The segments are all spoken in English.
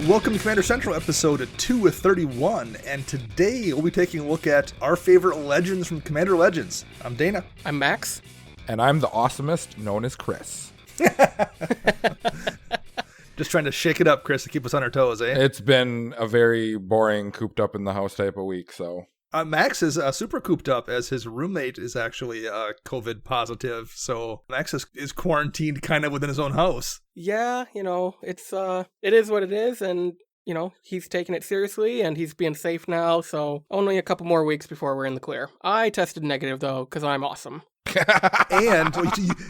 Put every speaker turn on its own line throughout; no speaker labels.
Welcome to Commander Central episode 231, and today we'll be taking a look at our favorite legends from Commander Legends. I'm Dana.
I'm Max.
And I'm the awesomest, known as Chris.
Just trying to shake it up, Chris, to keep us on our toes, eh?
It's been a very boring, cooped up in the house type of week, so...
Max is super cooped up as his roommate is actually COVID positive, so Max is quarantined kind of within his own house.
Yeah, it is what it is, and, he's taking it seriously, and he's being safe now, so only a couple more weeks before we're in the clear. I tested negative, though, because I'm awesome.
And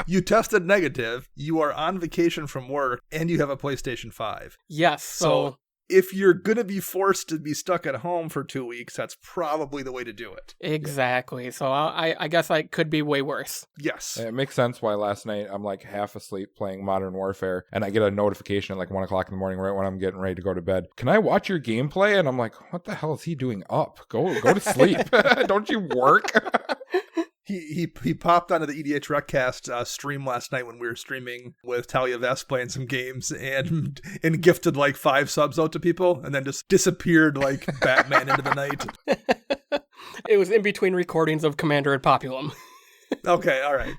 you tested negative, you are on vacation from work, and you have a PlayStation 5.
Yes, so
if you're going to be forced to be stuck at home for 2 weeks, that's probably the way to do it.
Exactly. So I guess I could be way worse.
Yes.
It makes sense why last night I'm like half asleep playing Modern Warfare, and I get a notification at like 1 o'clock in the morning right when I'm getting ready to go to bed. Can I watch your gameplay? And I'm like, what the hell is he doing up? Go to sleep. Don't you work?
He popped onto the EDH Recast stream last night when we were streaming with Talia Vest playing some games and gifted like 5 subs out to people and then just disappeared like Batman into the night.
It was in between recordings of Commander at Populum.
Okay, all right.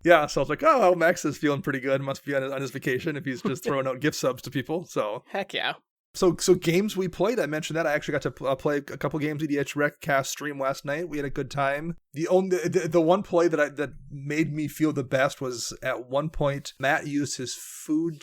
Yeah, so I was like, oh, well, Max is feeling pretty good. Must be on his vacation if he's just throwing out gift subs to people. So
heck yeah. So
games we played, I mentioned that. I actually got to play a couple games EDH Recast stream last night. We had a good time. The one play that made me feel the best was at one point Matt used his Survival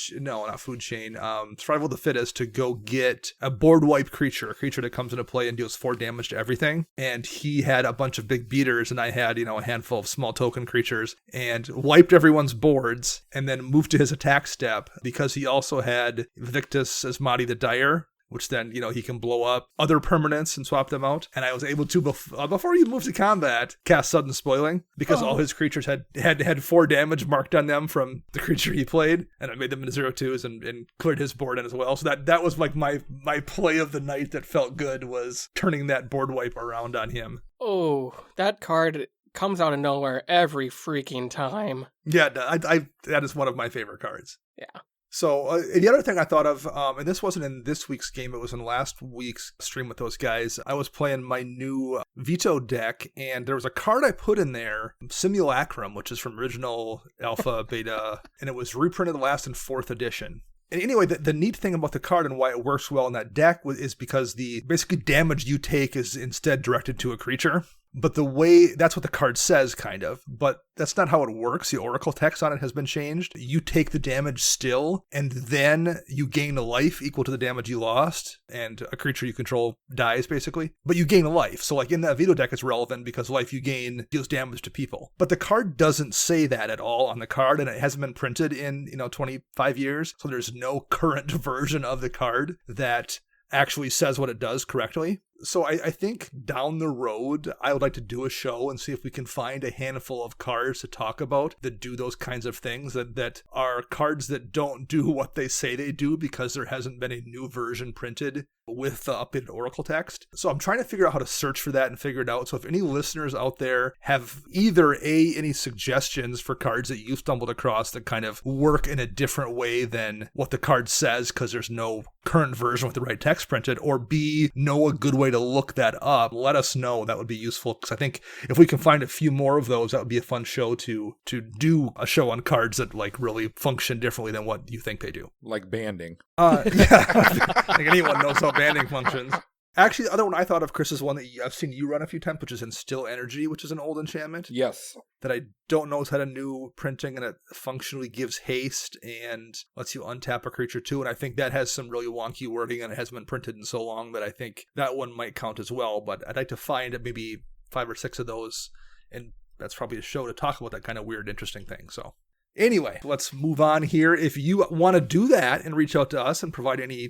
of the Fittest to go get a board wipe creature, a creature that comes into play and deals 4 damage to everything. And he had a bunch of big beaters, and I had, a handful of small token creatures, and wiped everyone's boards, and then moved to his attack step because he also had Victus Asmati the Dire, which then, he can blow up other permanents and swap them out. And I was able to, before he moved to combat, cast Sudden Spoiling, because all his creatures had 4 damage marked on them from the creature he played, and I made them into 0/2s and cleared his board in as well. So that was like my play of the night that felt good, was turning that board wipe around on him.
Oh, that card comes out of nowhere every freaking time.
Yeah, that is one of my favorite cards.
Yeah.
So the other thing I thought of, and this wasn't in this week's game, it was in last week's stream with those guys, I was playing my new Veto deck, and there was a card I put in there, Simulacrum, which is from original Alpha, Beta, and it was reprinted last in 4th edition. And anyway, the neat thing about the card and why it works well in that deck is because the basically damage you take is instead directed to a creature. But that's what the card says, kind of. But that's not how it works. The Oracle text on it has been changed. You take the damage still, and then you gain a life equal to the damage you lost, and a creature you control dies, basically. But you gain a life. So like in that Veto deck, it's relevant because life you gain deals damage to people. But the card doesn't say that at all on the card, and it hasn't been printed in, 25 years. So there's no current version of the card that actually says what it does correctly. So I think down the road, I would like to do a show and see if we can find a handful of cards to talk about that do those kinds of things, that are cards that don't do what they say they do because there hasn't been a new version printed with the updated Oracle text. So I'm trying to figure out how to search for that and figure it out. So if any listeners out there have either any suggestions for cards that you stumbled across that kind of work in a different way than what the card says because there's no current version with the right text printed, or B, know a good way to look that up, let us know. That would be useful, because I think if we can find a few more of those, that would be a fun show to do a show on cards that like really function differently than what you think they do.
Like banding.
Yeah. I think anyone knows how banding functions. Actually, the other one I thought of, Chris, is one that I've seen you run a few times, which is Instill Energy, which is an old enchantment.
Yes.
That I don't know has had a new printing, and it functionally gives haste and lets you untap a creature too. And I think that has some really wonky wording, and it hasn't been printed in so long that I think that one might count as well. But I'd like to find maybe 5 or 6 of those, and that's probably a show to talk about that kind of weird, interesting thing. So anyway, let's move on here. If you want to do that and reach out to us and provide any,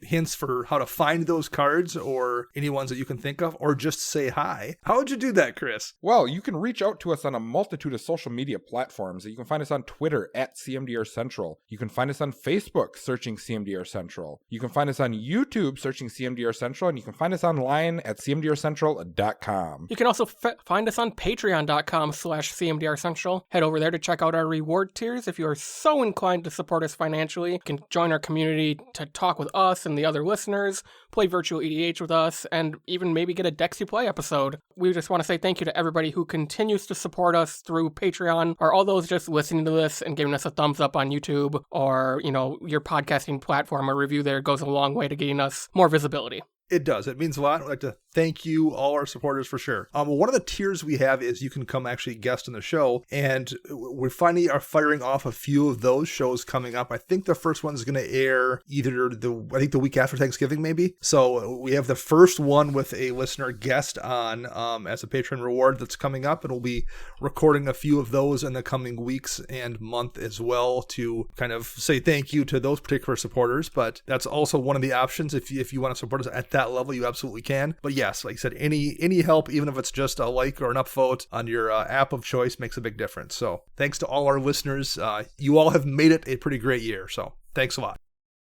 hints for how to find those cards or any ones that you can think of, or just say hi, how would you do that, Chris?
Well, you can reach out to us on a multitude of social media platforms. You can find us on Twitter at CMDR Central. You can find us on Facebook searching CMDR Central. You can find us on YouTube searching CMDR Central, and you can find us online at cmdrcentral.com.
You can also find us on patreon.com/CMDR Central. Head over there to check out our reward tiers. If you are so inclined to support us financially, you can join our community to talk with us and the other listeners, play virtual EDH with us, and even maybe get a Dex You Play episode. We just want to say thank you to everybody who continues to support us through Patreon, or all those just listening to this and giving us a thumbs up on YouTube, or, your podcasting platform. A review there goes a long way to getting us more visibility.
It does. It means a lot. I'd like to thank you, all our supporters, for sure. One of the tiers we have is you can come actually guest on the show, and we finally are firing off a few of those shows coming up. I think the first one's going to air either the week after Thanksgiving, maybe. So we have the first one with a listener guest on as a patron reward that's coming up, and we'll be recording a few of those in the coming weeks and month as well to kind of say thank you to those particular supporters. But that's also one of the options. If you want to support us at that level, you absolutely can. But yes, like I said, any help, even if it's just a like or an upvote on your app of choice, makes a big difference. So thanks to all our listeners. You all have made it a pretty great year. So thanks a lot.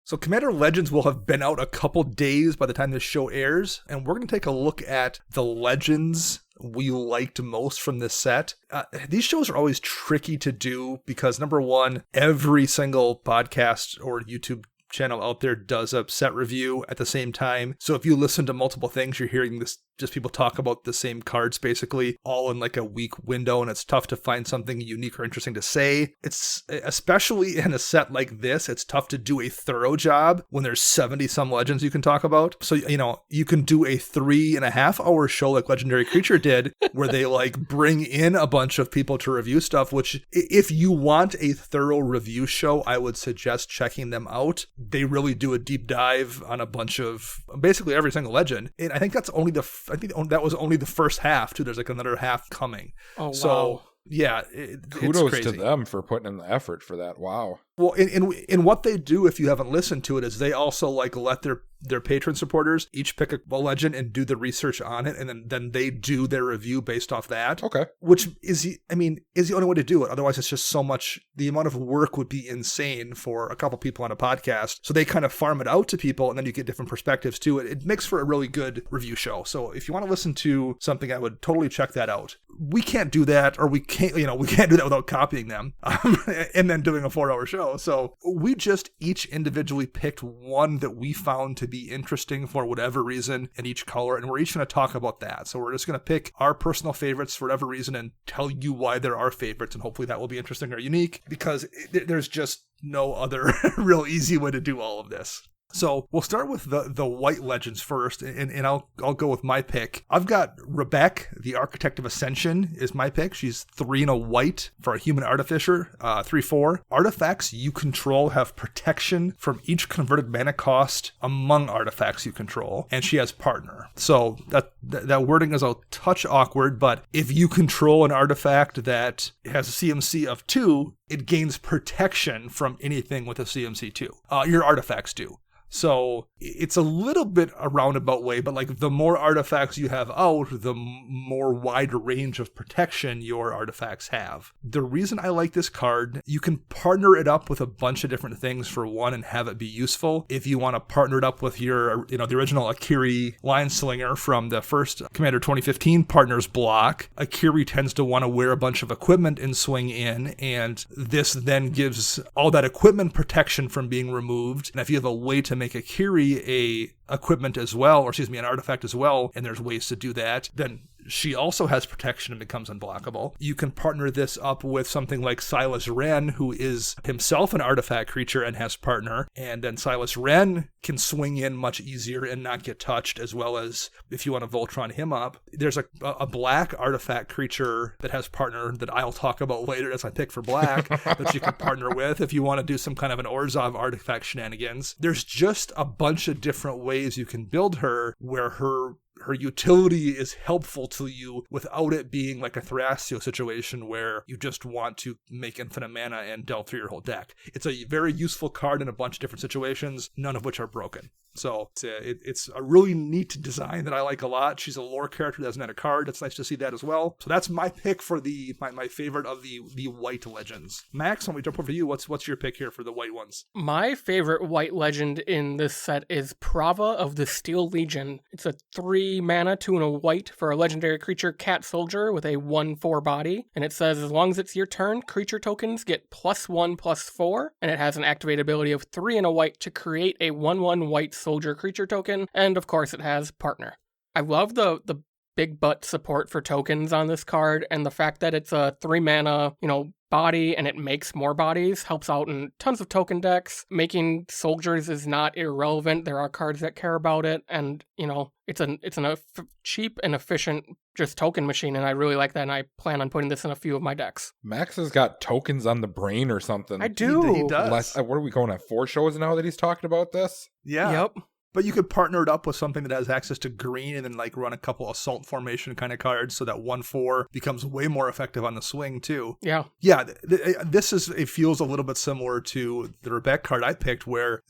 So Commander Legends will have been out a couple days by the time this show airs, and we're going to take a look at the legends we liked most from this set. These shows are always tricky to do because, number one, every single podcast or YouTube channel out there does a set review at the same time. So if you listen to multiple things, you're hearing this just people talk about the same cards basically all in like a week window, and it's tough to find something unique or interesting to say. It's especially in a set like this, it's tough to do a thorough job when there's 70 some legends you can talk about. So you can do a 3.5 hour show like Legendary Creature did where they like bring in a bunch of people to review stuff, which if you want a thorough review show, I would suggest checking them out. They really do a deep dive on a bunch of basically every single legend, and I think that's only that was only the first half too. There's like another half coming.
Oh, wow.
So yeah,
kudos
it's
to
crazy.
them for putting in the effort for that. Wow.
Well, in what they do, if you haven't listened to it, is they also like let their patron supporters each pick a legend and do the research on it, and then they do their review based off that.
Okay.
Which is the only way to do it. Otherwise, it's just so much. The amount of work would be insane for a couple people on a podcast. So they kind of farm it out to people, and then you get different perspectives to it. It makes for a really good review show. So if you want to listen to something, I would totally check that out. We can't do that, or we can't do that without copying them and then doing a 4-hour show. So we just each individually picked one that we found to be interesting for whatever reason in each color, and we're each going to talk about that. So we're just going to pick our personal favorites for whatever reason and tell you why they're our favorites, and hopefully that will be interesting or unique, because there's just no other real easy way to do all of this. So we'll start with the white legends first, and I'll go with my pick. I've got Rebecca, the Architect of Ascension, is my pick. She's 3 and a white for a human artificer, 3/4. Artifacts you control have protection from each converted mana cost among artifacts you control, and she has partner. So that wording is a touch awkward, but if you control an artifact that has a CMC of 2, it gains protection from anything with a CMC 2. Your artifacts do. So it's a little bit a roundabout way, but like the more artifacts you have out, the more wide range of protection your artifacts have. The reason I like this card, you can partner it up with a bunch of different things for one and have it be useful. If you want to partner it up with your, the original Akiri Line Slinger from the first Commander 2015 partners block, Akiri tends to want to wear a bunch of equipment and swing in, and this then gives all that equipment protection from being removed. And if you have a way to make Akiri a equipment as well, or excuse me, an artifact as well, and there's ways to do that, then she also has protection and becomes unblockable. You can partner this up with something like Silas Wren, who is himself an artifact creature and has partner, and then Silas Wren can swing in much easier and not get touched, as well as if you want to Voltron him up. There's a black artifact creature that has partner that I'll talk about later as I pick for black that you can partner with if you want to do some kind of an Orzhov artifact shenanigans. There's just a bunch of different ways you can build her where her utility is helpful to you without it being like a Thrasio situation where you just want to make infinite mana and delve through your whole deck. It's a very useful card in a bunch of different situations, none of which are broken. So it's a really neat design that I like a lot. She's a lore character that doesn't have a card. It's nice to see that as well. So that's my pick for my favorite of the white legends. Max, when we jump over to you, what's your pick here for the white ones?
My favorite white legend in this set is Prava of the Steel Legion. It's a 3 3 mana, 2 and a white for a legendary creature Cat Soldier with a 1/4 body. And it says as long as it's your turn, creature tokens get +1/+4. And it has an activate ability of 3 and a white to create a 1/1 white soldier creature token. And of course it has partner. I love the big butt support for tokens on this card, and the fact that it's a 3 mana, body and it makes more bodies helps out in tons of token decks. Making soldiers is not irrelevant. There are cards that care about it, and it's a cheap and efficient just token machine, and I really like that, and I plan on putting this in a few of my decks.
Max has got tokens on the brain or something.
I do.
He does.
What are we going at, 4 shows now that he's talking about this?
Yeah.
Yep.
But you could partner it up with something that has access to green and then run a couple assault formation kind of cards so that 1/4 becomes way more effective on the swing too.
Yeah.
Yeah, it feels a little bit similar to the Rebecca card I picked, where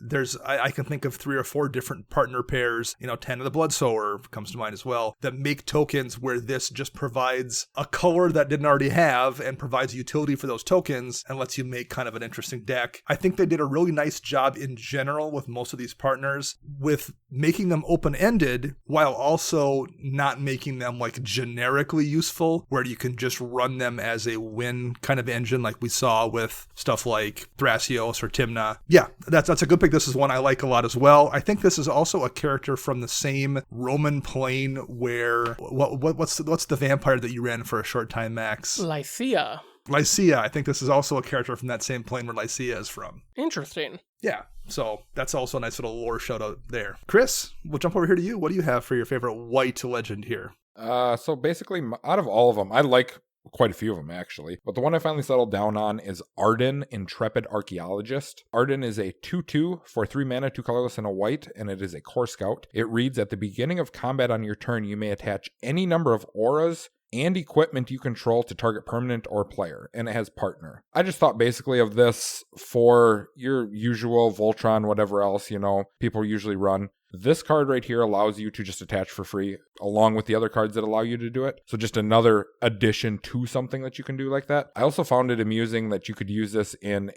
I can think of 3 or 4 different partner pairs, 10 of the Bloodsower comes to mind as well, that make tokens where this just provides a color that didn't already have and provides utility for those tokens and lets you make kind of an interesting deck. I think they did a really nice job in general with most of these partners with making them open-ended while also not making them generically useful, where you can just run them as a win kind of engine like we saw with stuff like Thrasios or Tymna. Yeah, that's a good pick. This is one I like a lot as well. I think this is also a character from the same Roman plane where what's the vampire that you ran for a short time, Max?
Lycia.
I think this is also a character from that same plane where Lycia is from.
Interesting.
Yeah, so that's also a nice little lore shout out there. Chris, we'll jump over here to you. What do you have for your favorite white legend here?
So basically, out of all of them, I like quite a few of them actually, but the one I finally settled down on is Arden, Intrepid Archaeologist. Arden is a 2/2 for 3 mana, 2 colorless and a white, and it is a core scout. It reads, at the beginning of combat on your turn, you may attach any number of auras and equipment you control to target permanent or player, and it has partner. I just thought basically of this for your usual Voltron, whatever else, people usually run. This card right here allows you to just attach for free along with the other cards that allow you to do it. So just another addition to something that you can do like that. I also found it amusing that you could use this in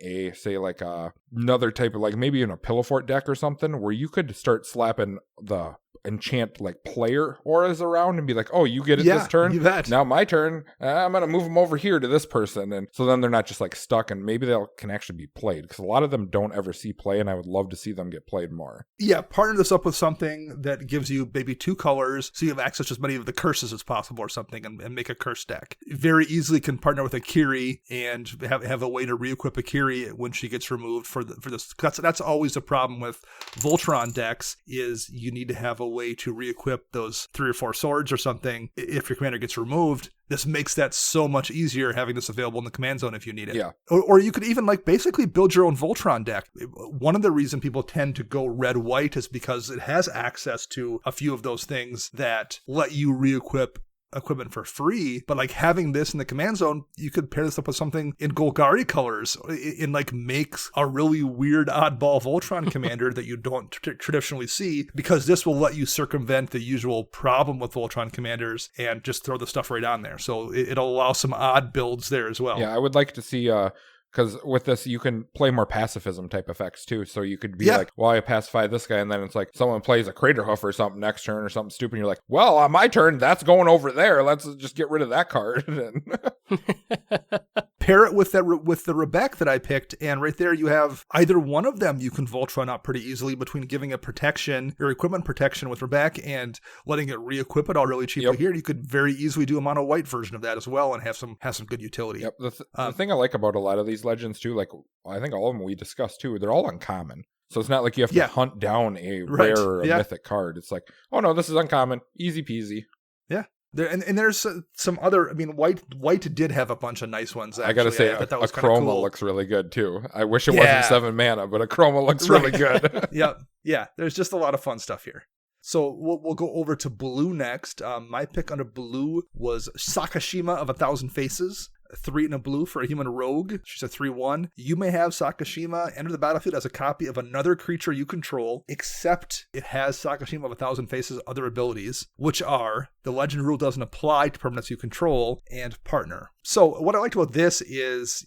another type of maybe in a Pillow Fort deck or something, where you could start slapping the enchant player auras around and be like, oh, you get it this turn,
you bet.
Now my turn, I'm gonna move them over here to this person, and so then they're not just stuck, and maybe they can actually be played, because a lot of them don't ever see play, and I would love to see them get played more.
Yeah, partner this up with something that gives you maybe 2 colors, so you have access to as many of the curses as possible or something, and make a curse deck. Very easily can partner with a Kiri and have a way to re-equip a Kiri when she gets removed for this. That's always a problem with Voltron decks, is you need to have a way to re-equip those 3 or 4 swords or something if your commander gets removed. This makes that so much easier, having this available in the command zone if you need it.
Yeah.
Or you could even basically build your own Voltron deck. One of the reasons people tend to go red-white is because it has access to a few of those things that let you re-equip equipment for free, but having this in the command zone, you could pair this up with something in Golgari colors and makes a really weird oddball Voltron commander that you don't traditionally see, because this will let you circumvent the usual problem with Voltron commanders and just throw the stuff right on there. So it'll allow some odd builds there as well.
Yeah, I would like to see because with this, you can play more pacifism type effects too. So you could be well, I pacify this guy, and then it's someone plays a Crater Hoof or something next turn or something stupid, and you're like, well, on my turn, that's going over there. Let's just get rid of that card.
Pair it with the Rebecca that I picked, and right there you have either one of them you can Voltron up pretty easily, between giving it protection or equipment protection with Rebecca and letting it re-equip it all really cheaply. Yep. Here you could very easily do a mono white version of that as well and have some good utility.
Yep. The thing I like about a lot of these legends too, I think all of them we discussed too, they're all uncommon. So it's not like you have to hunt down a rare or a mythic card. It's oh no, this is uncommon, easy peasy.
Yeah. And there's some other, White did have a bunch of nice ones, actually.
I gotta say, a Chroma cool. Looks really good too. I wish it wasn't 7 mana, but a Chroma looks really good. Yeah, there's just a lot of fun stuff here. So we'll go over to blue next. My pick under blue was Sakashima of 1,000 Faces. 3 and a blue for a human rogue. She's a 3/1. You may have Sakashima enter the battlefield as a copy of another creature you control, except it has Sakashima of 1,000 Faces' other abilities, which are the legend rule doesn't apply to permanents you control, and partner. So what I liked about this is,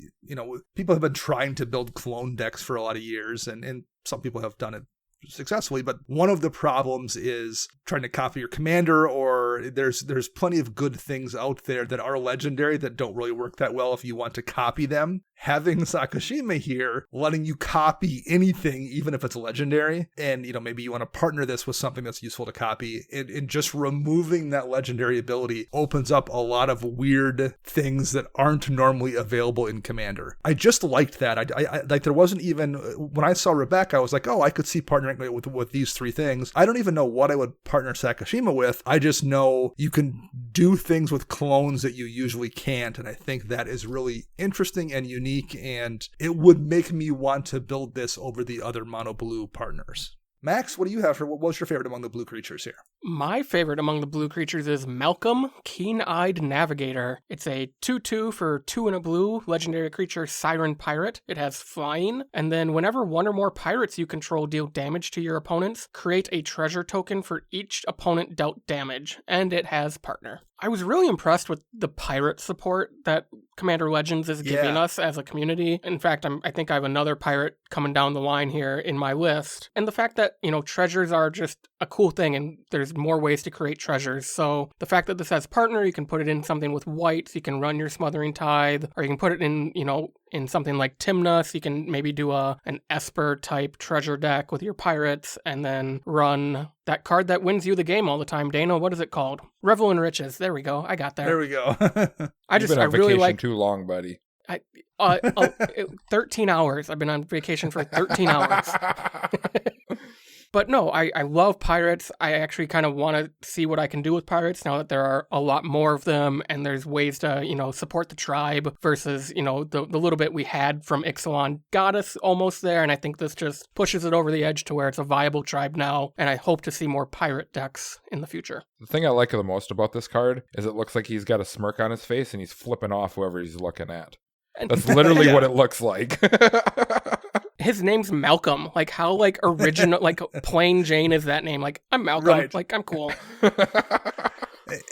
people have been trying to build clone decks for a lot of years, and some people have done it
successfully, but one of the problems is trying to copy your commander, or there's plenty of good things out there that are legendary that don't really work that well if you want to copy them. Having Sakashima here, letting you copy anything, even if it's legendary, and maybe you want to partner this with something that's useful to copy, and just removing that legendary ability opens up a lot of weird things that aren't normally available in Commander. I just liked that. I like, there wasn't even, when I saw Rebecca, I was like, oh, I could see partnering with these three things. I don't even know what I would partner Sakashima with. I just know you can do things with clones that you usually can't, and I think that is really interesting and unique, and it would make me want to build this over the other mono blue partners. Max, what do you have for, what was your favorite among the blue creatures here?
My favorite among the blue creatures is Malcolm, Keen-Eyed Navigator. It's a 2/2 for 2 and a blue, legendary creature Siren Pirate. It has flying, and then whenever one or more pirates you control deal damage to your opponents, create a treasure token for each opponent dealt damage, and it has partner. I was really impressed with the pirate support that Commander Legends is giving us as a community. In fact, I think I have another pirate coming down the line here in my list. And the fact that, treasures are just a cool thing, and there's more ways to create treasures. So the fact that this has partner, you can put it in something with white, so you can run your Smothering Tithe, or you can put it in, in something like Timna, so you can maybe do an Esper type treasure deck with your pirates, and then run that card that wins you the game all the time. Dana, what is it called? Revel in Riches. There we go. I got there.
There we go.
I really like
too long, buddy.
13 hours. I've been on vacation for 13 hours. But no, I love pirates. I actually kind of want to see what I can do with pirates now that there are a lot more of them, and there's ways to, support the tribe versus, the little bit we had from Ixalan got us almost there, and I think this just pushes it over the edge to where it's a viable tribe now, and I hope to see more pirate decks in the future.
The thing I like the most about this card is it looks like he's got a smirk on his face and he's flipping off whoever he's looking at. That's literally what it looks like.
His name's Malcolm. Like, how, original, plain Jane is that name? Like, I'm Malcolm.
Right.
I'm cool.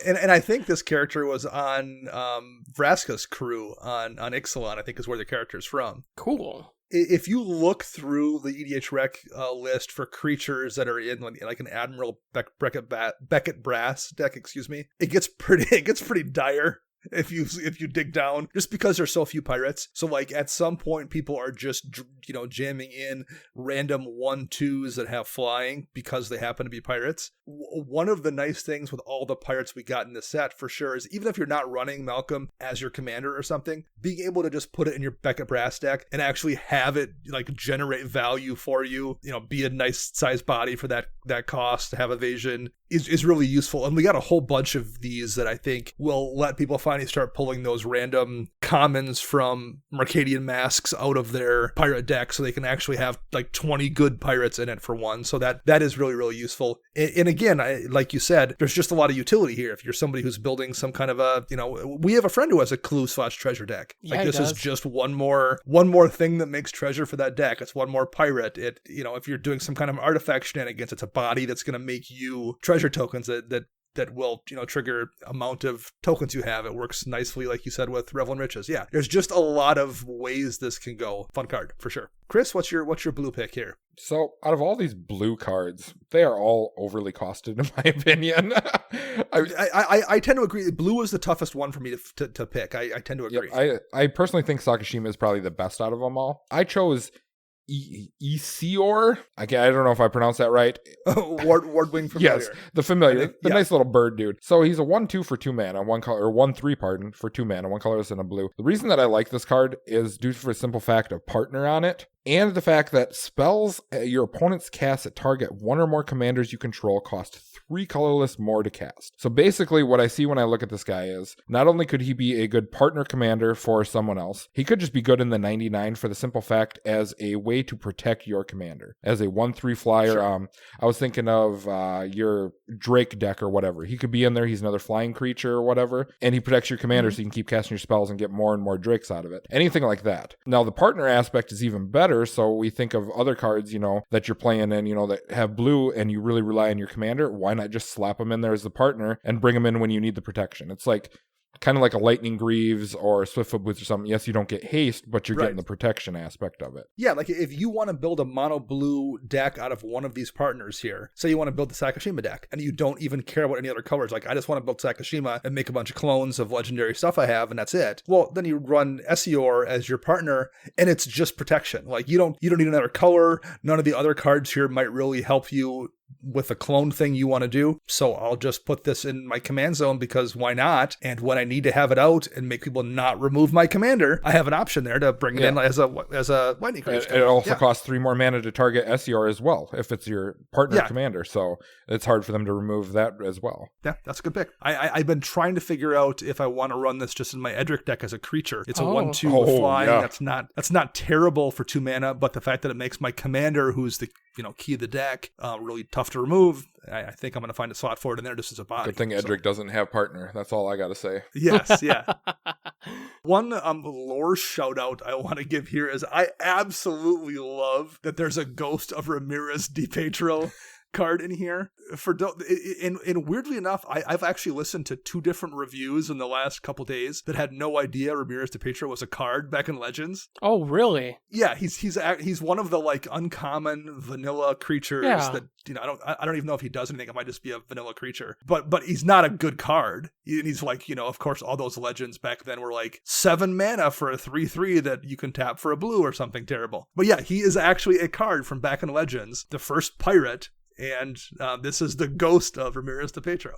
And I think this character was on Vraska's crew on Ixalan, I think is where the character's from.
Cool.
If you look through the EDH Rec list for creatures that are in like an Admiral Beckett Brass deck, it gets pretty dire. If you dig down, just because there's so few pirates. So at some point people are just jamming in random 1/2s that have flying because they happen to be pirates. One of the nice things with all the pirates we got in this set for sure is, even if you're not running Malcolm as your commander or something, being able to just put it in your Beckett Brass deck and actually have it generate value for you, be a nice sized body for that cost, have evasion is really useful. And we got a whole bunch of these that I think will let people finally start pulling those random commons from Mercadian Masks out of their pirate deck, so they can actually have 20 good pirates in it for one. So that is really, really useful. And again, like you said, there's just a lot of utility here. If you're somebody who's building some kind of we have a friend who has a clue/treasure deck.
Yeah,
this is just one more thing that makes treasure for that deck. It's one more pirate. If you're doing some kind of artifact shenanigans, it's a body that's going to make you treasure tokens that will trigger amount of tokens you have. It works nicely, like you said, with Revel in Riches. Yeah, there's just a lot of ways this can go. Fun card for sure. Chris, what's your blue pick here?
So out of all these blue cards, they are all overly costed in my opinion.
I tend to agree. Blue is the toughest one for me to pick. I tend to agree.
I personally think Sakashima is probably the best out of them all. I chose Isior. I don't know if I pronounced that right.
Wardwing Familiar.
Yes, the familiar. The nice little bird dude. So he's a 1/2 for 2 mana, 1/3, pardon, for 2 mana, 1 colorless and a blue. The reason that I like this card is due to the simple fact of partner on it, and the fact that spells your opponent's cast at target one or more commanders you control cost 3 colorless more to cast. So basically what I see when I look at this guy is, not only could he be a good partner commander for someone else, he could just be good in the 99 for the simple fact as a way to protect your commander. As a 1/3 flyer, sure. I was thinking of your Drake deck or whatever. He could be in there, he's another flying creature or whatever, and he protects your commander so you can keep casting your spells and get more and more Drakes out of it. Anything like that. Now the partner aspect is even better. So we think of other cards, that you're playing in, that have blue and you really rely on your commander. Why not just slap them in there as the partner and bring them in when you need the protection? It's like kind of like a Lightning Greaves or Swiftfoot Boots or something. Yes, you don't get haste, but you're getting the protection aspect of it.
Yeah, like if you want to build a mono blue deck out of one of these partners here, say you want to build the Sakashima deck, and you don't even care about any other colors, like I just want to build Sakashima and make a bunch of clones of legendary stuff I have, and that's it. Well, then you run Esior as your partner, and it's just protection. Like you don't need another color. None of the other cards here might really help you with the clone thing you want to do. So I'll just put this in my command zone because why not? And when I need to have it out and make people not remove my commander, I have an option there to bring it in as a lightning creature.
It also costs 3 more mana to target Esior as well if it's your partner commander. So it's hard for them to remove that as well.
Yeah, that's a good pick. I've been trying to figure out if I want to run this just in my Edric deck as a creature. It's a 1/2 with flying. Yeah. That's not terrible for 2 mana, but the fact that it makes my commander, who's the key of the deck, really tough to remove. I think I'm going to find a slot for it in there just as a body.
Good thing Edric doesn't have partner. That's all I got to say.
Yes, yeah. One lore shout out I want to give here is I absolutely love that there's a Ghost of Ramirez DiPietro card in here. And weirdly enough, I've actually listened to 2 different reviews in the last couple days that had no idea Ramirez DiPietro was a card back in Legends.
Oh, really?
Yeah, he's one of the like uncommon vanilla creatures that I don't even know if he does anything. It might just be a vanilla creature, but he's not a good card. And he's like, of course, all those Legends back then were like 7 mana for a 3/3 that you can tap for a blue or something terrible. But yeah, he is actually a card from back in Legends, the first pirate. And this is the Ghost of Ramirez DiPietro.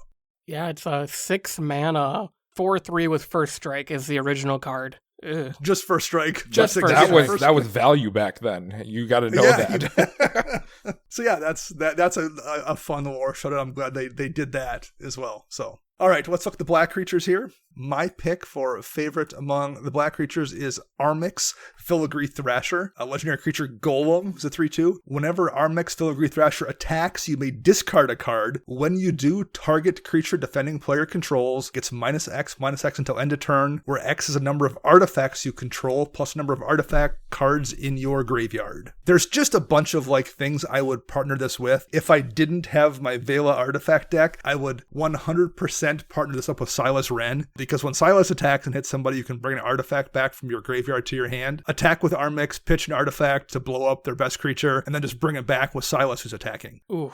Yeah, it's a 6 mana, 4/3 with first strike is the original card. Ugh.
Just first strike.
That was value back then. You got to know that.
So yeah, that's a fun lore shout out. I'm glad they did that as well. So all right, let's look at the black creatures here. My pick for favorite among the black creatures is Armix Filigree Thrasher, a legendary creature golem, who's a 3/2. Whenever Armix Filigree Thrasher attacks, you may discard a card. When you do, target creature defending player controls gets -X until end of turn, where X is a number of artifacts you control plus a number of artifact cards in your graveyard. There's just a bunch of like things I would partner this with. If I didn't have my Vela artifact deck, I would 100% partner this up with Silas Wren, because when Silas attacks and hits somebody, you can bring an artifact back from your graveyard to your hand, attack with Armix, pitch an artifact to blow up their best creature, and then just bring it back with Silas who's attacking.
Ooh.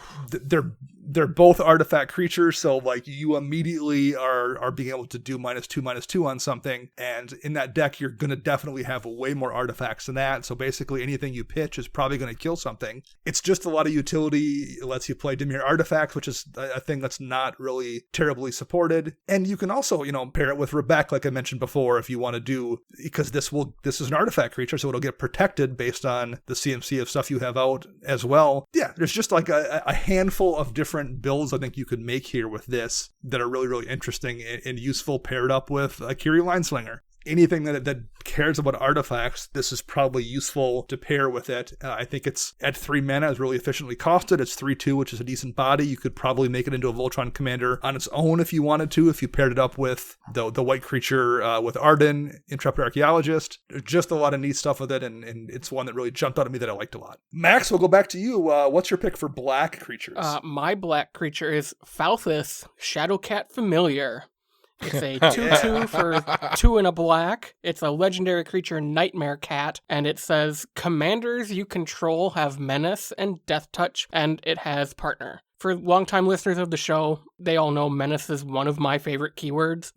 They're both artifact creatures, so like you immediately are being able to do -2/-2 on something, and in that deck you're going to definitely have way more artifacts than that, so basically anything you pitch is probably going to kill something. It's just a lot of utility. It lets you play Dimir artifacts, which is a thing that's not really terribly supported, and you can also pair it with Rebek, like I mentioned before, if you want to do, because this is an artifact creature, so it'll get protected based on the CMC of stuff you have out as well. Yeah, there's just like a handful of different builds I think you could make here with this that are really, really interesting and useful paired up with a Kiri Lineslinger. Anything that cares about artifacts, this is probably useful to pair with it. I think it's at 3 mana, is really efficiently costed. It's 3/2, which is a decent body. You could probably make it into a Voltron commander on its own if you wanted to, if you paired it up with the white creature with Arden, Intrepid Archaeologist. There's just a lot of neat stuff with it, and it's one that really jumped out at me that I liked a lot. Max, we'll go back to you. What's your pick for black creatures?
My black creature is Falthus Shadowcat Familiar. It's a 2/2 for 2 and a black. It's a legendary creature, Nightmare Cat, and it says, commanders you control have menace and death touch, and it has partner. For longtime listeners of the show, they all know menace is one of my favorite keywords.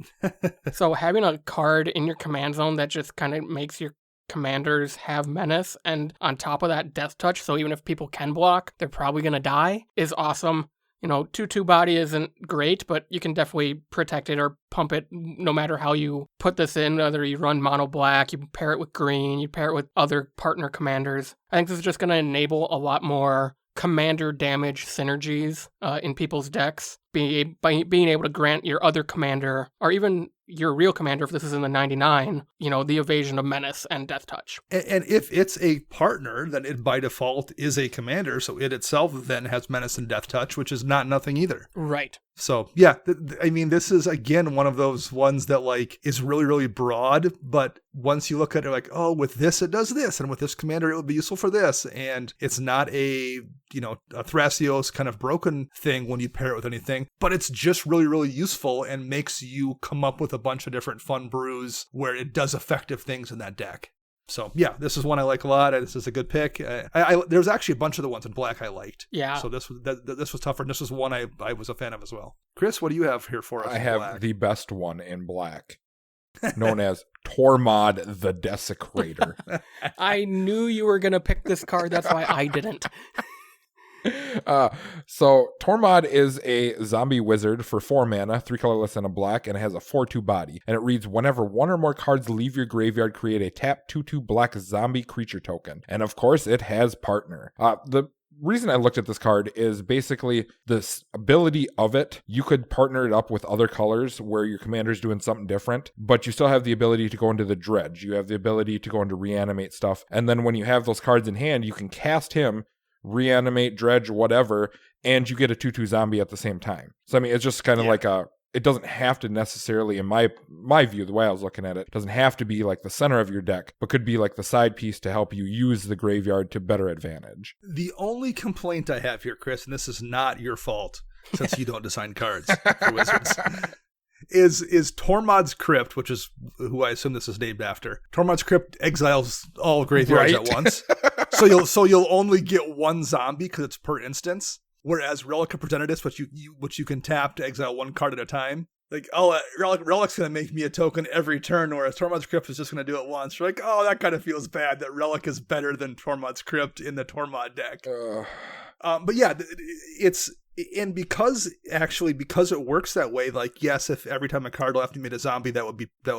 So having a card in your command zone that just kind of makes your commanders have menace, and on top of that, death touch, so even if people can block, they're probably going to die, is awesome. 2/2 body isn't great, but you can definitely protect it or pump it no matter how you put this in, whether you run mono black, you pair it with green, you pair it with other partner commanders. I think this is just going to enable a lot more commander damage synergies in people's decks, by being able to grant your other commander, or even your real commander, if this is in the 99, the evasion of menace and death touch.
And if it's a partner, then it by default is a commander, so it itself then has menace and death touch, which is not nothing either.
Right.
So yeah, this is again one of those ones that like is really, really broad, but once you look at it like, oh, with this it does this, and with this commander it would be useful for this, and it's not a Thrasios kind of broken thing when you pair it with anything. anything, but it's just really, really useful and makes you come up with a bunch of different fun brews where it does effective things in that deck. So yeah, this is one I like a lot. This is a good pick. There's actually a bunch of the ones in black I liked.
Yeah.
So this was tougher, and this was one I was a fan of as well. Chris, what do you have here for us?
I have black? The best one in black, known as Tormod the Desecrator.
I knew you were going to pick this card. That's why I didn't.
So Tormod is a zombie wizard for 4 mana, 3 colorless and a black, and it has a 4/2 body. And it reads, whenever one or more cards leave your graveyard, create a tap 2/2 black zombie creature token. And of course, it has partner. The reason I looked at this card is basically this ability of it. You could partner it up with other colors where your commander's doing something different, but you still have the ability to go into the dredge. You have the ability to go into reanimate stuff. And then when you have those cards in hand, you can cast him, reanimate, dredge, whatever, and you get a 2/2 zombie at the same time. So I mean, it's just kind of like it doesn't have to necessarily, in my view, the way I was looking at it, doesn't have to be like the center of your deck, but could be like the side piece to help you use the graveyard to better advantage.
The only complaint I have here, Chris, and this is not your fault, since you don't design cards for Wizards, is Tormod's Crypt, which is who I assume this is named after. Tormod's Crypt exiles all graveyards at once. So you'll only get one zombie because it's per instance. Whereas Relic of Progenitus, which you can tap to exile one card at a time. Like, Relic's going to make me a token every turn, whereas Tormod's Crypt is just going to do it once. You're like, that kind of feels bad that Relic is better than Tormod's Crypt in the Tormod deck. But yeah, it's... And because it works that way, like, yes, if every time a card left you made a zombie, that would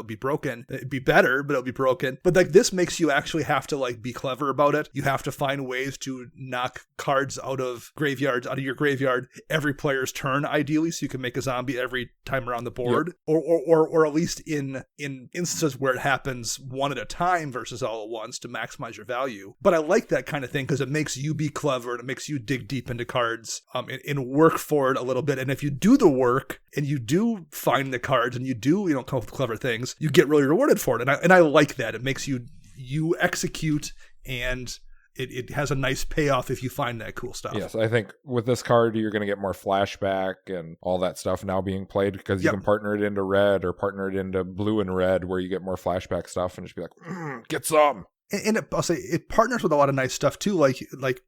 be broken. It'd be better, but it would be broken. But like this makes you actually have to like be clever about it. You have to find ways to knock cards out of your graveyard every player's turn, ideally, so you can make a zombie every time around the board. Yep. Or at least in instances where it happens one at a time versus all at once to maximize your value. But I like that kind of thing because it makes you be clever and it makes you dig deep into cards in work for it a little bit. And if you do the work and you do find the cards and you do, come up with clever things, you get really rewarded for it. And I like that. It makes you execute, and it has a nice payoff if you find that cool stuff.
Yes, I think with this card, you're going to get more flashback and all that stuff now being played because you can partner it into red or partner it into blue and red where you get more flashback stuff and just be like, get some.
And I'll say it partners with a lot of nice stuff too, like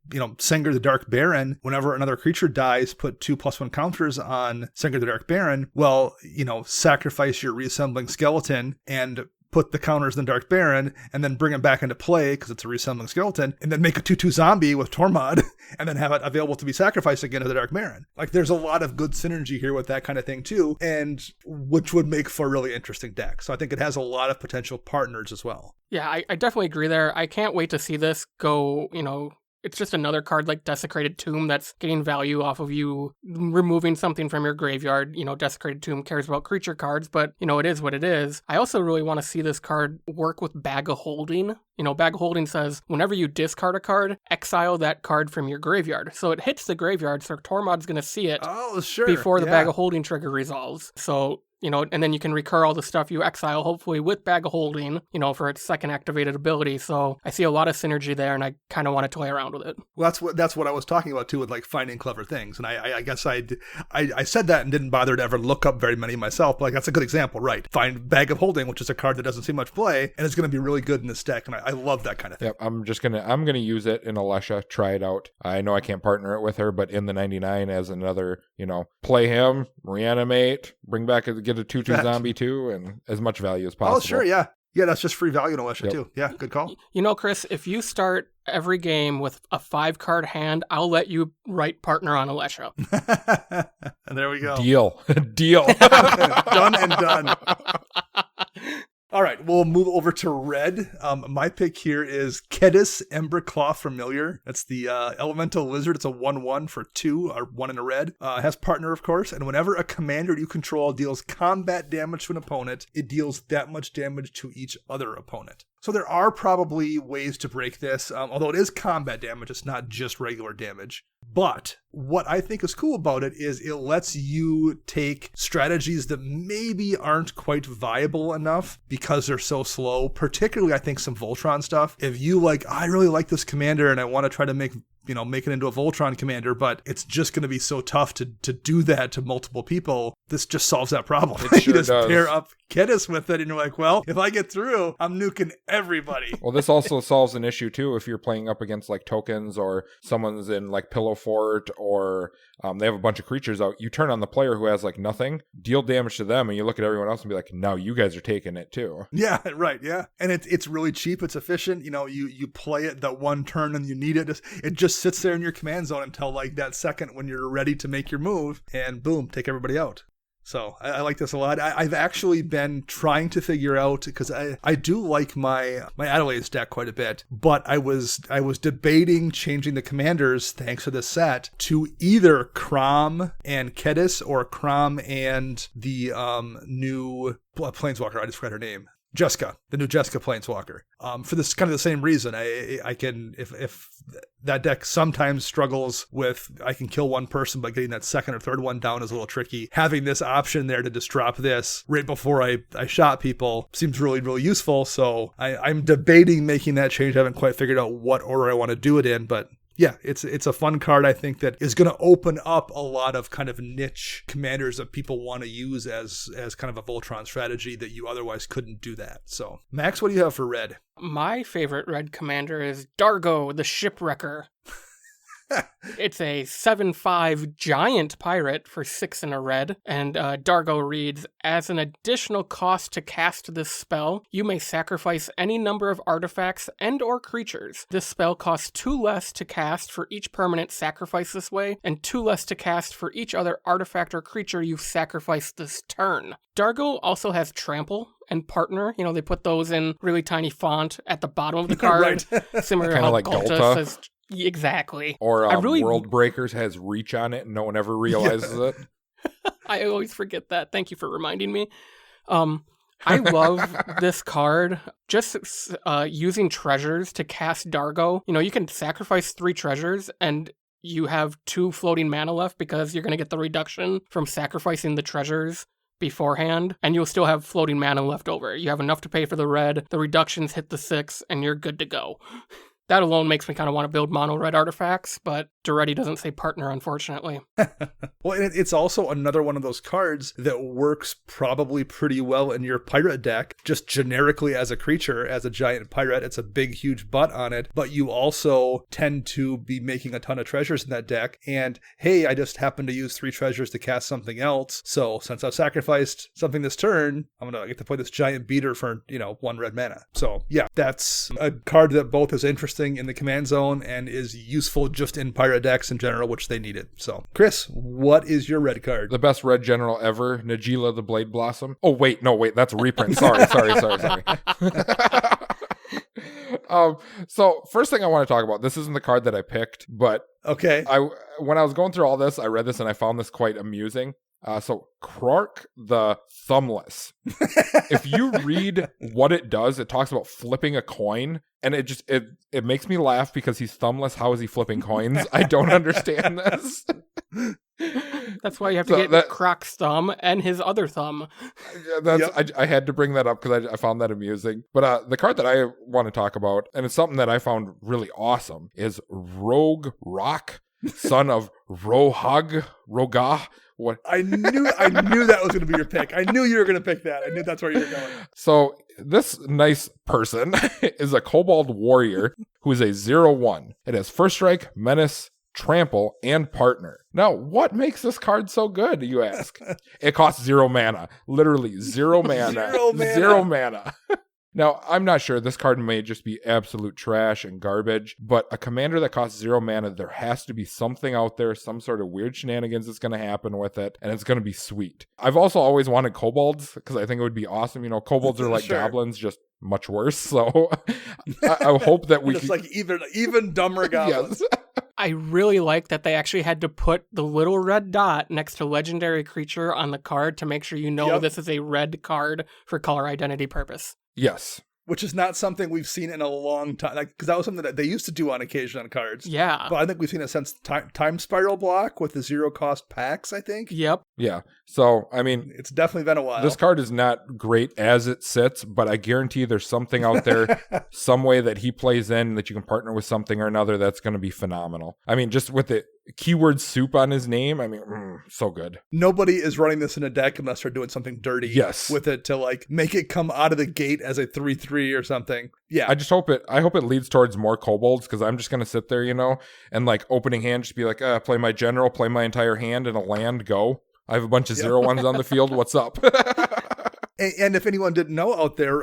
Sengir the Dark Baron. Whenever another creature dies, put 2/+1 counters on Sengir the Dark Baron. Well, sacrifice your reassembling skeleton and put the counters in the Dark Baron, and then bring them back into play because it's a reassembling skeleton, and then make a 2/2 zombie with Tormod, and then have it available to be sacrificed again to the Dark Baron. Like, there's a lot of good synergy here with that kind of thing too, and which would make for a really interesting deck. So I think it has a lot of potential partners as well.
Yeah, I definitely agree there. I can't wait to see this go, it's just another card like Desecrated Tomb that's getting value off of you removing something from your graveyard. Desecrated Tomb cares about creature cards, but, it is what it is. I also really want to see this card work with Bag of Holding. Bag of Holding says, whenever you discard a card, exile that card from your graveyard. So it hits the graveyard, so Tormod's going to see it before the Bag of Holding trigger resolves. So... and then you can recur all the stuff you exile, hopefully with Bag of Holding, for its second activated ability. So I see a lot of synergy there, and I kind of want to toy around with it.
Well, that's what I was talking about too, with like finding clever things. And I guess I said that and didn't bother to ever look up very many myself. But like, that's a good example, right? Find Bag of Holding, which is a card that doesn't see much play, and it's going to be really good in this deck. And I love that kind of thing.
Yep, I'm gonna use it in Alesha, try it out. I know I can't partner it with her, but in the 99 as another, play him, reanimate, bring back get a 2/2 zombie too, and as much value as possible.
Oh, sure, yeah. Yeah, that's just free value in Alesha too. Yeah, good call.
Chris, if you start every game with a 5-card hand, I'll let you write partner on Alesha.
And there we go.
Deal.
Done and done. All right, we'll move over to red. My pick here is Kedis Emberclaw Familiar. That's the elemental lizard. It's a 1/1 for 2, or 1 in a red. Has partner, of course, and whenever a commander you control deals combat damage to an opponent, it deals that much damage to each other opponent. So there are probably ways to break this, although it is combat damage, it's not just regular damage. But what I think is cool about it is it lets you take strategies that maybe aren't quite viable enough because they're so slow, particularly I think some Voltron stuff. If you I really like this commander and I want to try to make make it into a Voltron commander, but it's just going to be so tough to do that to multiple people. This just solves that problem.
It sure
You just
does.
pair up Kedis with it, and you're like, well, if I get through, I'm nuking everybody.
Well, this also solves an issue too if you're playing up against like tokens or someone's in like Pillow Fort or they have a bunch of creatures out. You turn on the player who has like nothing, deal damage to them, and you look at everyone else and be like, now you guys are taking it too.
Yeah, right, yeah. And it's really cheap, it's efficient. You play it that one turn and you need it. It just sits there in your command zone until like that second when you're ready to make your move, and boom, take everybody out. So I like this a lot. I've actually been trying to figure out, because I do like my Adelaide's deck quite a bit, but I was debating changing the commanders, thanks to this set, to either Crom and Kedis or Crom and the new Planeswalker. I just forgot her name. Jessica, the new Jessica Planeswalker. For this kind of the same reason, I can, if that deck sometimes struggles with, I can kill one person, but getting that second or third one down is a little tricky. Having this option there to just drop this right before I shot people seems really, really useful. So I'm debating making that change. I haven't quite figured out what order I want to do it in, but yeah, it's a fun card, I think, that is going to open up a lot of kind of niche commanders that people want to use as kind of a Voltron strategy that you otherwise couldn't do that. So, Max, what do you have for red?
My favorite red commander is Dargo, the Shipwrecker. It's a 7/5 giant pirate for 6 in a red, and Dargo reads, as an additional cost to cast this spell, you may sacrifice any number of artifacts and or creatures. This spell costs 2 less to cast for each permanent sacrifice this way, and 2 less to cast for each other artifact or creature you've sacrificed this turn. Dargo also has Trample and Partner. They put those in really tiny font at the bottom of the card.
Right.
Similar to
Kinda
how
like
Galta
Galta.
says. Exactly.
Or World Breakers has reach on it and no one ever realizes it.
I always forget that. Thank you for reminding me. I love this card. Just using treasures to cast Dargo. You can sacrifice 3 treasures and you have 2 floating mana left because you're going to get the reduction from sacrificing the treasures beforehand, and you'll still have floating mana left over. You have enough to pay for the red, the reductions hit the 6, and you're good to go. That alone makes me kind of want to build mono red artifacts, but Duretti doesn't say Partner, unfortunately.
Well, and it's also another one of those cards that works probably pretty well in your pirate deck, just generically as a creature, as a giant pirate. It's a big, huge butt on it, but you also tend to be making a ton of treasures in that deck. And hey, I just happened to use 3 treasures to cast something else. So since I've sacrificed something this turn, I'm going to get to play this giant beater for, 1 red mana. So yeah, that's a card that both is interesting in the command zone and is useful just in pirate decks in general, which they needed. So, Chris, what is your red card?
The best red general ever, Najila the Blade Blossom. Oh, wait, that's a reprint. Sorry. So first thing I want to talk about, this isn't the card that I picked, but
okay.
When I was going through all this, I read this and I found this quite amusing. So Krark the Thumbless. If you read what it does, it talks about flipping a coin, and it makes me laugh because he's thumbless. How is he flipping coins? I don't understand this.
That's why you have to get Krark's thumb and his other thumb.
I had to bring that up because I found that amusing. But the card that I want to talk about, and it's something that I found really awesome, is Rogue Rock, son of Rogah. What?
I knew that was going to be your pick. I knew you were going to pick that. I knew that's where you were going.
So this nice person is a Kobold Warrior who is a 0/1. It has First Strike, Menace, Trample, and Partner. Now, what makes this card so good, you ask? It costs 0 mana. Literally 0 mana. 0 mana. Now, I'm not sure. This card may just be absolute trash and garbage, but a commander that costs 0 mana, there has to be something out there, some sort of weird shenanigans that's going to happen with it, and it's going to be sweet. I've also always wanted kobolds, because I think it would be awesome. Kobolds are like
Sure.
Goblins, just much worse, so I hope that we
Just like even dumber goblins.
Yes.
I really like that they actually had to put the little red dot next to legendary creature on the card to make sure this is a red card for color identity purpose.
Yes.
which is not something we've seen in a long time. Like, because that was something that they used to do on occasion on cards.
Yeah.
But I think we've seen it since Time Spiral block with the 0-cost packs, I think.
Yep.
Yeah. So, I mean,
It's definitely been a while.
this card is not great as it sits, but I guarantee there's something out there, some way that he plays in that you can partner with something or another that's going to be phenomenal. I mean, just with the keyword soup on his name, I mean, so good.
Nobody is running this in a deck unless they're doing something dirty with it to like make it come out of the gate as a 3/3 or something. Yeah.
I hope it leads towards more kobolds, because I'm just going to sit there, and like opening hand, just be like, play my general, play my entire hand, and a land, go. I have a bunch of 0/1s on the field. What's up?
And if anyone didn't know out there,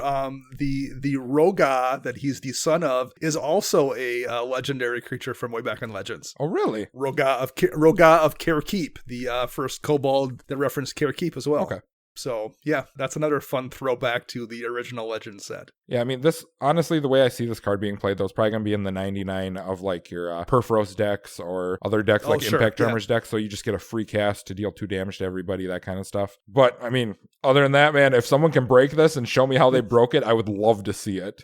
the Roga that he's the son of is also a legendary creature from way back in Legends.
Oh, really?
Roga of Carekeep, the first kobold that referenced Carekeep as well.
Okay.
So, yeah, that's another fun throwback to the original Legends set.
Yeah, I mean, this, honestly, the way I see this card being played, though, is probably going to be in the 99 of, like, your Perforos decks or other decks, like Impact Drummers decks, so you just get a free cast to deal 2 damage to everybody, that kind of stuff. But, I mean, other than that, man, if someone can break this and show me how they broke it, I would love to see it.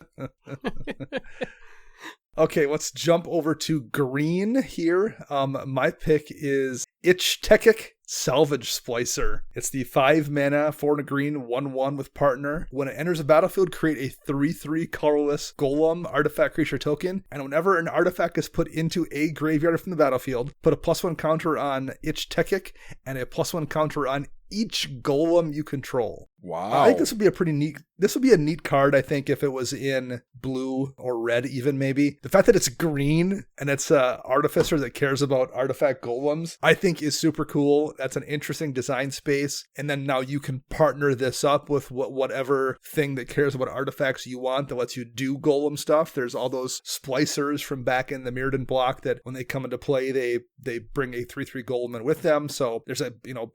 Okay, let's jump over to green here. My pick is Ichtekik Salvage Splicer. It's the 5 mana, 4 and a green, 1/1 with partner. When it enters the battlefield, create a 3/3 colorless golem artifact creature token. And whenever an artifact is put into a graveyard from the battlefield, put a +1 counter on Ichtekik and a +1 counter on each golem you control.
Wow.
I think this would be a neat card, I think, if it was in blue or red even, maybe. The fact that it's green and it's a artificer that cares about artifact golems, I think is super cool. That's an interesting design space. And then now you can partner this up with whatever thing that cares about artifacts you want that lets you do golem stuff. There's all those splicers from back in the Mirrodin block that when they come into play, they bring a 3/3 golem in with them. So there's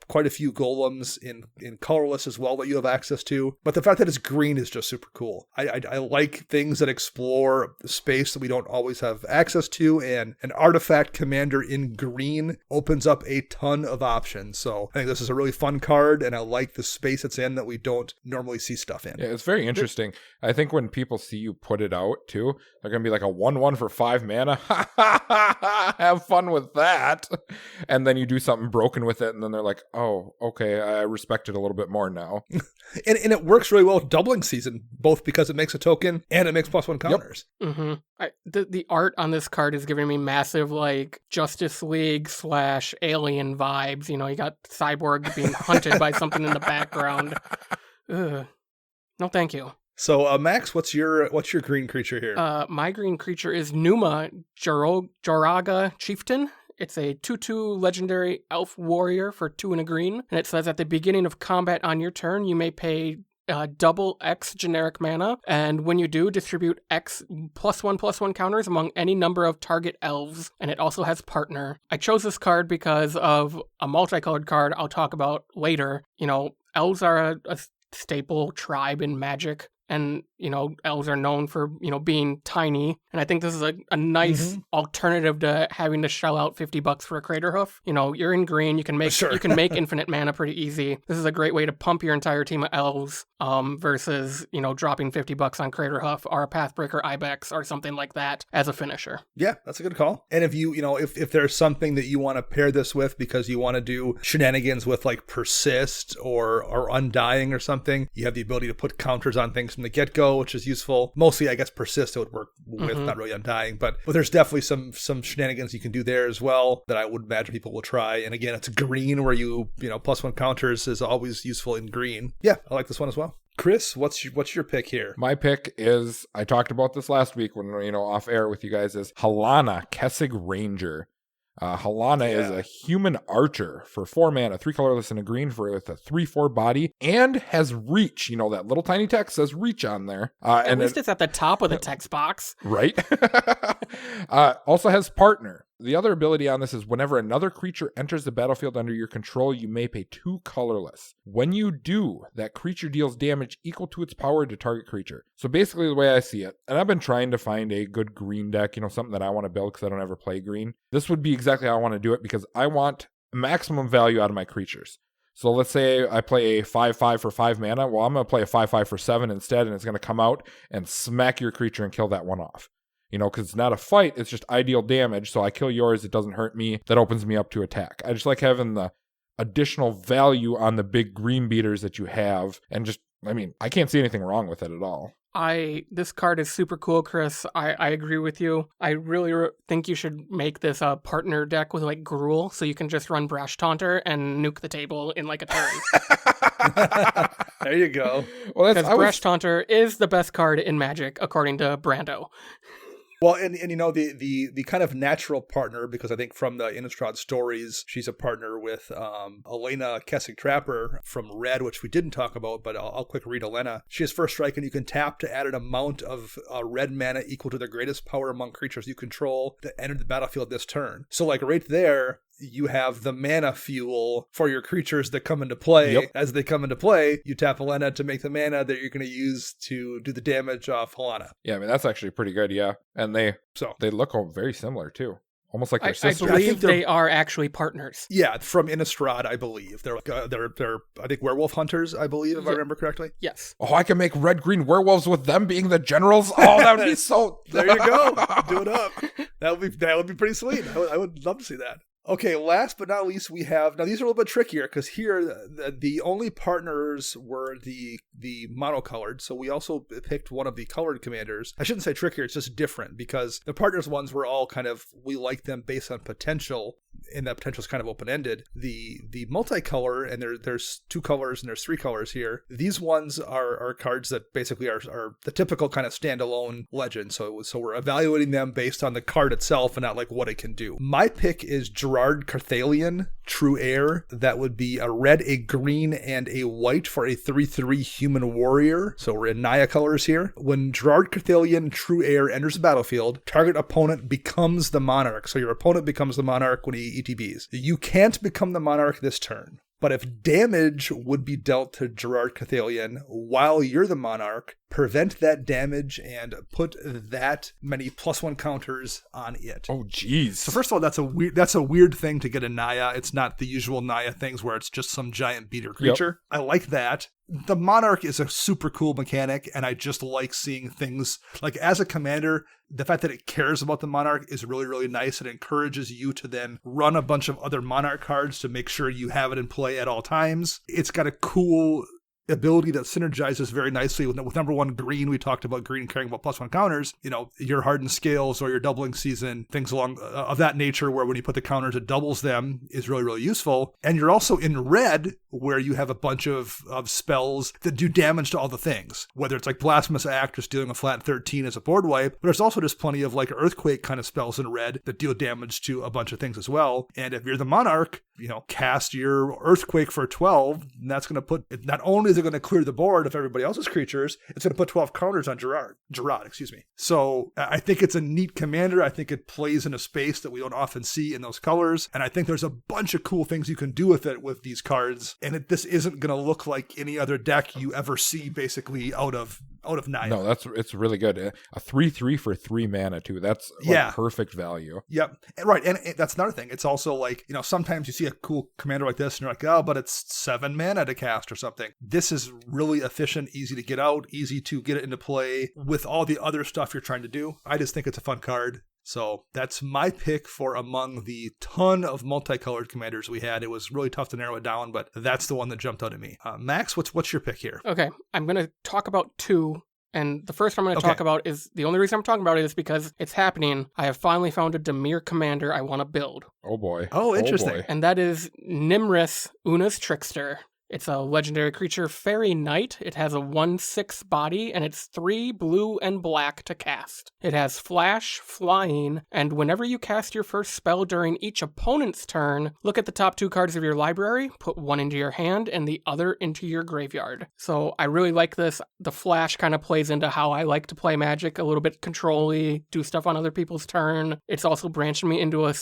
quite a few golems in colorless as well that you have access to. But the fact that it's green is just super cool. I like things that explore space that we don't always have access to, and an artifact commander in green opens up a ton of options. So I think this is a really fun card, and I like the space it's in that we don't normally see stuff in.
Yeah, it's very interesting. I think when people see you put it out too, they're gonna be like, a 1/1 for 5 mana. Have fun with that. And then you do something broken with it, and then they're like, oh, okay, I respect it a little bit more now.
And it works really well with Doubling Season, both because it makes a token and it makes +1 counters.
Yep. Mm-hmm. The art on this card is giving me massive, like, Justice League / Alien vibes. You got Cyborg being hunted by something in the background. Ugh. No, thank you.
So, Max, what's your green creature here?
My green creature is Numa, Joraga Chieftain. It's a 2/2 legendary elf warrior for 2 and a green. And it says at the beginning of combat on your turn, you may pay double X generic mana. And when you do, distribute X +1/+1 counters among any number of target elves. And it also has partner. I chose this card because of a multicolored card I'll talk about later. Elves are a staple tribe in Magic. And, elves are known for, being tiny. And I think this is a nice alternative to having to shell out $50 for a Crater Hoof. You're in green. You can make infinite mana pretty easy. This is a great way to pump your entire team of elves versus, dropping $50 on Crater Hoof or a Pathbreaker Ibex or something like that as a finisher.
Yeah, that's a good call. And if if there's something that you want to pair this with because you want to do shenanigans with like Persist or Undying or something, you have the ability to put counters on things from the get-go, which is useful. Mostly, I guess, Persist it would work with, not really Undying, but there's definitely some shenanigans you can do there as well that I would imagine people will try. And again, it's green where +1 counters is always useful in green. Yeah, I like this one as well. Chris, what's your pick here?
My pick is, I talked about this last week when, off air with you guys, is Halana, Kessig Ranger. Halana is a human archer for 4 mana, 3 colorless and a green with a 3/4 body, and has reach. That little tiny text says reach on there.
At least it's at the top of the text box.
Right? Also has partner. The other ability on this is whenever another creature enters the battlefield under your control, you may pay 2 colorless. When you do, that creature deals damage equal to its power to target creature. So basically the way I see it, and I've been trying to find a good green deck, something that I want to build because I don't ever play green. This would be exactly how I want to do it because I want maximum value out of my creatures. So let's say I play a 5/5 for 5 mana. Well, I'm going to play a 5/5 for 7 instead, and it's going to come out and smack your creature and kill that one off. Because it's not a fight, it's just ideal damage. So I kill yours, it doesn't hurt me. That opens me up to attack. I just like having the additional value on the big green beaters that you have. And just, I can't see anything wrong with it at all.
This card is super cool, Chris. I agree with you. I really think you should make this a partner deck with like Gruul, so you can just run Brash Taunter and nuke the table in like a turn.
There you go.
Well, because Brash Taunter is the best card in Magic, according to Brando.
Well, and the kind of natural partner, because I think from the Innistrad stories, she's a partner with Elena Kessig Trapper from Red, which we didn't talk about, but I'll quick read Elena. She has first strike, and you can tap to add an amount of red mana equal to the greatest power among creatures you control that entered the battlefield this turn. So like right there, you have the mana fuel for your creatures that come into play.
Yep.
As they come into play, you tap Elena to make the mana that you're going to use to do the damage off Helana.
Yeah, that's actually pretty good, yeah. And they look all very similar, too. Almost like their sisters.
I believe they are actually partners.
Yeah, from Innistrad, I believe. They're I think werewolf hunters, I believe, if I remember correctly.
Yes.
Oh, I can make red-green werewolves with them being the generals? Oh, that would be so...
There you go. Do it up. That would be pretty sweet. I would love to see that. Okay, last but not least, we have, now these are a little bit trickier because here the only partners were the monocolored, so we also picked one of the colored commanders. I shouldn't say trickier, it's just different because the partners ones were all kind of, we like them based on potential, and that potential is kind of open-ended. The multicolor, and there's 2 colors and there's 3 colors here, these ones are cards that basically are the typical kind of standalone legend, so we're evaluating them based on the card itself and not like what it can do. My pick is Gerard Carthalion, True Air. That would be a red, a green, and a white for a 3/3 human warrior. So we're in Naya colors here. When Gerard Carthalion, True Air enters the battlefield, target opponent becomes the monarch. So your opponent becomes the monarch when he ETBs. You can't become the monarch this turn. But if damage would be dealt to Gerard Carthalion while you're the monarch, prevent that damage and put that many +1 counters on it.
Oh, geez.
So first of all, that's a weird thing to get in Naya. It's not the usual Naya things where it's just some giant beater creature. Yep. I like that. The Monarch is a super cool mechanic, and I just like seeing things, like as a commander, the fact that it cares about the Monarch is really, really nice. It encourages you to then run a bunch of other Monarch cards to make sure you have it in play at all times. It's got a cool ability that synergizes very nicely with number 1 green. We talked about green caring about +1 counters, your hardened scales or your doubling season, things along of that nature, where when you put the counters, it doubles them, is really, really useful. And you're also in red, where you have a bunch of spells that do damage to all the things, whether it's like Blasphemous Act, just dealing a flat 13 as a board wipe, but there's also just plenty of like earthquake kind of spells in red that deal damage to a bunch of things as well. And if you're the Monarch, cast your earthquake for 12, and that's going to put, not only is it going to clear the board of everybody else's creatures, it's going to put 12 counters on Gerard, excuse me. So I think it's a neat commander. I think it plays in a space that we don't often see in those colors, and I think there's a bunch of cool things you can do with it with these cards, and this isn't going to look like any other deck you ever see basically out of Naya.
No, it's really good. A 3/3 for 3 mana too. That's perfect value.
Yep. Right. And that's another thing. It's also like, sometimes you see a cool commander like this and you're like, oh, but it's 7 mana to cast or something. This is really efficient, easy to get out, easy to get it into play with all the other stuff you're trying to do. I just think it's a fun card. So that's my pick for among the ton of multicolored commanders we had. It was really tough to narrow it down, but that's the one that jumped out at me. Max, what's your pick here?
Okay, I'm going to talk about 2. And the first one I'm going to talk about is, the only reason I'm talking about it is because it's happening. I have finally found a Dimir commander I want to build.
Oh boy.
Oh, interesting.
Oh boy.
And that is Nimris, Una's Trickster. It's a legendary creature, Fairy Knight. It has a 1/6 body, and it's 3 blue and black to cast. It has Flash, Flying, and whenever you cast your first spell during each opponent's turn, look at the top 2 cards of your library, put one into your hand, and the other into your graveyard. So I really like this. The Flash kind of plays into how I like to play Magic, a little bit control-y, do stuff on other people's turn. It's also branched me into a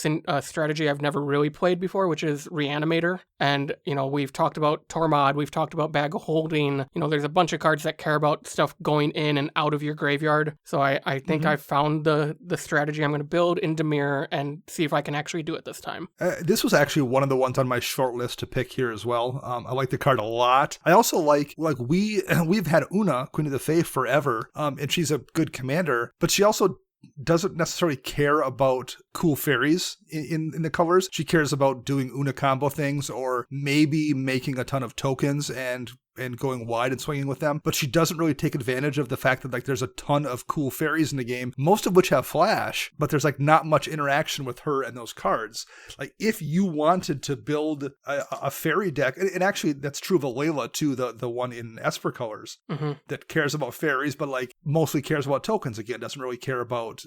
strategy I've never really played before, which is Reanimator. And, we've talked about Tormod. We've talked about Bag of Holding. There's a bunch of cards that care about stuff going in and out of your graveyard. So I think I've found the strategy I'm going to build in Dimir and see if I can actually do it this time.
This was actually one of the ones on my short list to pick here as well. I like the card a lot. I also like we've had Una, Queen of the Fae, forever, and she's a good commander, but she also doesn't necessarily care about cool fairies in the colors. She cares about doing Una combo things or maybe making a ton of tokens and going wide and swinging with them, but she doesn't really take advantage of the fact that like there's a ton of cool fairies in the game, most of which have flash, but there's like not much interaction with her and those cards. Like if you wanted to build a fairy deck, and actually that's true of Alayla too, the one in Esper colors that cares about fairies, but like mostly cares about tokens again, doesn't really care about